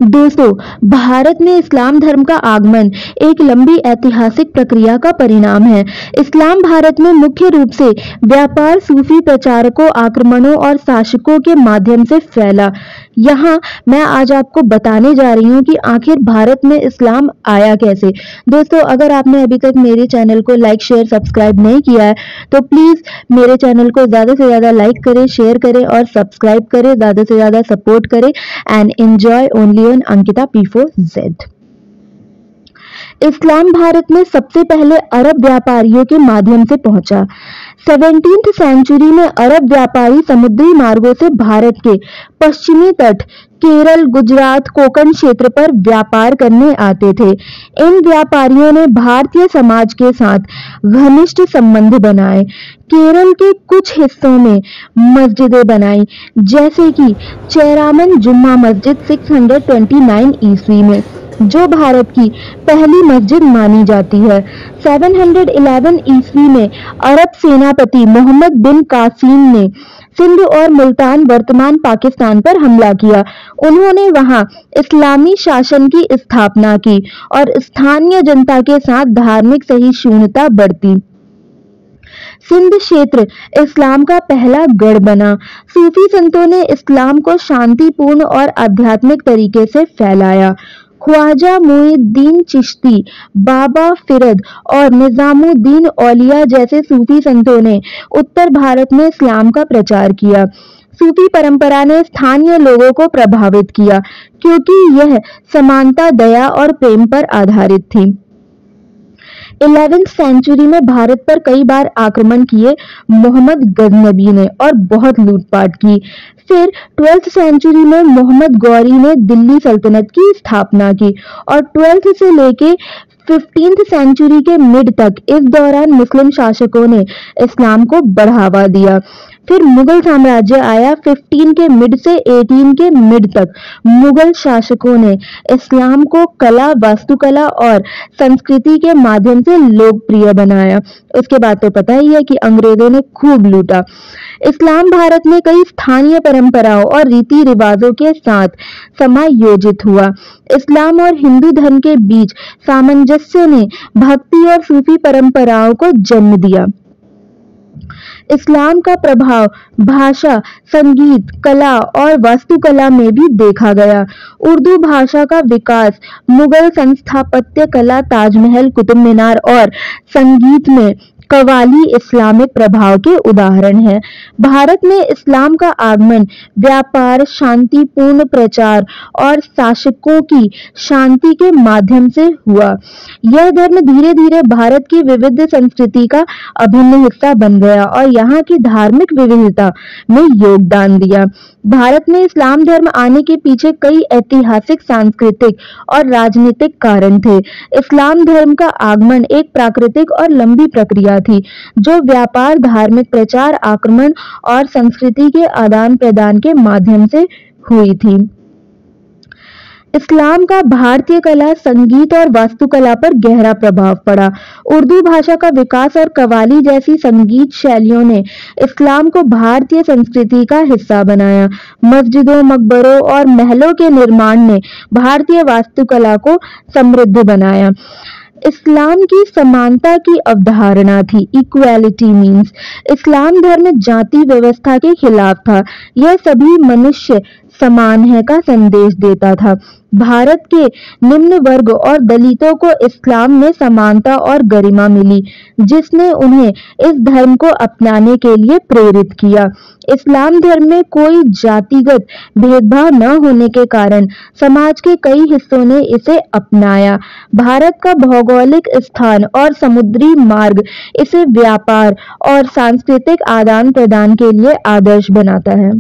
दोस्तों, भारत में इस्लाम धर्म का आगमन एक लंबी ऐतिहासिक प्रक्रिया का परिणाम है। इस्लाम भारत में मुख्य रूप से व्यापार, सूफी प्रचारकों, आक्रमणों और शासकों के माध्यम से फैला। यहाँ मैं आज आपको बताने जा रही हूँ कि आखिर भारत में इस्लाम आया कैसे। दोस्तों, अगर आपने अभी तक मेरे चैनल को लाइक, शेयर, सब्सक्राइब नहीं किया है तो प्लीज़ मेरे चैनल को ज़्यादा से ज़्यादा लाइक करें, शेयर करें और सब्सक्राइब करें, ज़्यादा से ज़्यादा सपोर्ट करें and enjoy only on Ankita P4Z। इस्लाम भारत में सबसे पहले अरब व्यापारियों के माध्यम से पहुंचा। 17th सेंचुरी में अरब व्यापारी समुद्री मार्गों से भारत के पश्चिमी तट, केरल, गुजरात, कोंकण क्षेत्र पर व्यापार करने आते थे। इन व्यापारियों ने भारतीय समाज के साथ घनिष्ठ संबंध बनाए। केरल के कुछ हिस्सों में मस्जिदें बनाई, जैसे कि चेरामन जुम्मा मस्जिद 629 ईस्वी में, जो भारत की पहली मस्जिद मानी जाती है। 711 ईस्वी में अरब सेनापति मोहम्मद बिन कासिम ने सिंध और मुल्तान, वर्तमान पाकिस्तान पर हमला किया। उन्होंने वहां इस्लामी शासन की स्थापना की और स्थानीय जनता के साथ धार्मिक सहिष्णुता बरती। सिंध क्षेत्र इस्लाम का पहला गढ़ बना। सूफी संतों ने इस्लाम को शांतिपूर्ण और आध्यात्मिक तरीके से फैलाया। ख्वाजा मुइनुद्दीन चिश्ती, बाबा फिरद और निजामुद्दीन औलिया जैसे सूफी संतों ने उत्तर भारत में इस्लाम का प्रचार किया। सूफी परंपरा ने स्थानीय लोगों को प्रभावित किया, क्योंकि यह समानता, दया और प्रेम पर आधारित थी। 11th सेंचुरी में भारत पर कई बार आक्रमण किए मोहम्मद गजनबी ने और बहुत लूटपाट की। फिर 12th सेंचुरी में मोहम्मद गौरी ने दिल्ली सल्तनत की स्थापना की और 12th से लेके 15th सेंचुरी के मिड तक इस दौरान मुस्लिम शासकों ने इस्लाम को बढ़ावा दिया। फिर मुगल साम्राज्य आया। 15 के मिड से 18 के मिड तक मुगल शासकों ने इस्लाम को कला, वास्तुकला और संस्कृति के माध्यम से लोकप्रिय बनाया। उसके बाद तो पता ही है कि अंग्रेजों ने खूब लूटा। इस्लाम भारत में कई स्थानीय परंपराओं और रीति रिवाजों के साथ समायोजित हुआ। इस्लाम और हिंदू धर्म के बीच सामंजस्य ने भक्ति और सूफी परंपराओं को जन्म दिया। इस्लाम का प्रभाव भाषा, संगीत, कला और वास्तुकला में भी देखा गया। उर्दू भाषा का विकास, मुगल स्थापत्य कला, ताजमहल, कुतुब मीनार और संगीत में कव्वाली इस्लामिक प्रभाव के उदाहरण हैं। भारत में इस्लाम का आगमन व्यापार, शांतिपूर्ण प्रचार और शासकों की शांति के माध्यम से हुआ। यह धर्म धीरे धीरे भारत की विविध संस्कृति का अभिन्न हिस्सा बन गया और यहाँ की धार्मिक विविधता में योगदान दिया। भारत में इस्लाम धर्म आने के पीछे कई ऐतिहासिक, सांस्कृतिक और राजनीतिक कारण थे। इस्लाम धर्म का आगमन एक प्राकृतिक और लंबी प्रक्रिया थी, जो व्यापार, धार्मिक प्रचार, आक्रमण और संस्कृति के आदान प्रदान के माध्यम से हुई थी। इस्लाम का भारतीय कला, संगीत और वास्तुकला पर गहरा प्रभाव पड़ा। उर्दू भाषा का विकास और कव्वाली जैसी संगीत शैलियों ने इस्लाम को भारतीय संस्कृति का हिस्सा बनाया। मस्जिदों, मकबरों और महलों के निर्माण ने भारतीय वास्तुकला को समृद्ध बनाया। इस्लाम की समानता की अवधारणा थी। इक्वालिटी मीन्स इस्लाम धर्म जाति व्यवस्था के खिलाफ था। यह सभी मनुष्य समान है का संदेश देता था। भारत के निम्न वर्ग और दलितों को इस्लाम में समानता और गरिमा मिली, जिसने उन्हें इस धर्म को अपनाने के लिए प्रेरित किया। इस्लाम धर्म में कोई जातिगत भेदभाव न होने के कारण समाज के कई हिस्सों ने इसे अपनाया। भारत का भौगोलिक स्थान और समुद्री मार्ग इसे व्यापार और सांस्कृतिक आदान प्रदान के लिए आदर्श बनाता है।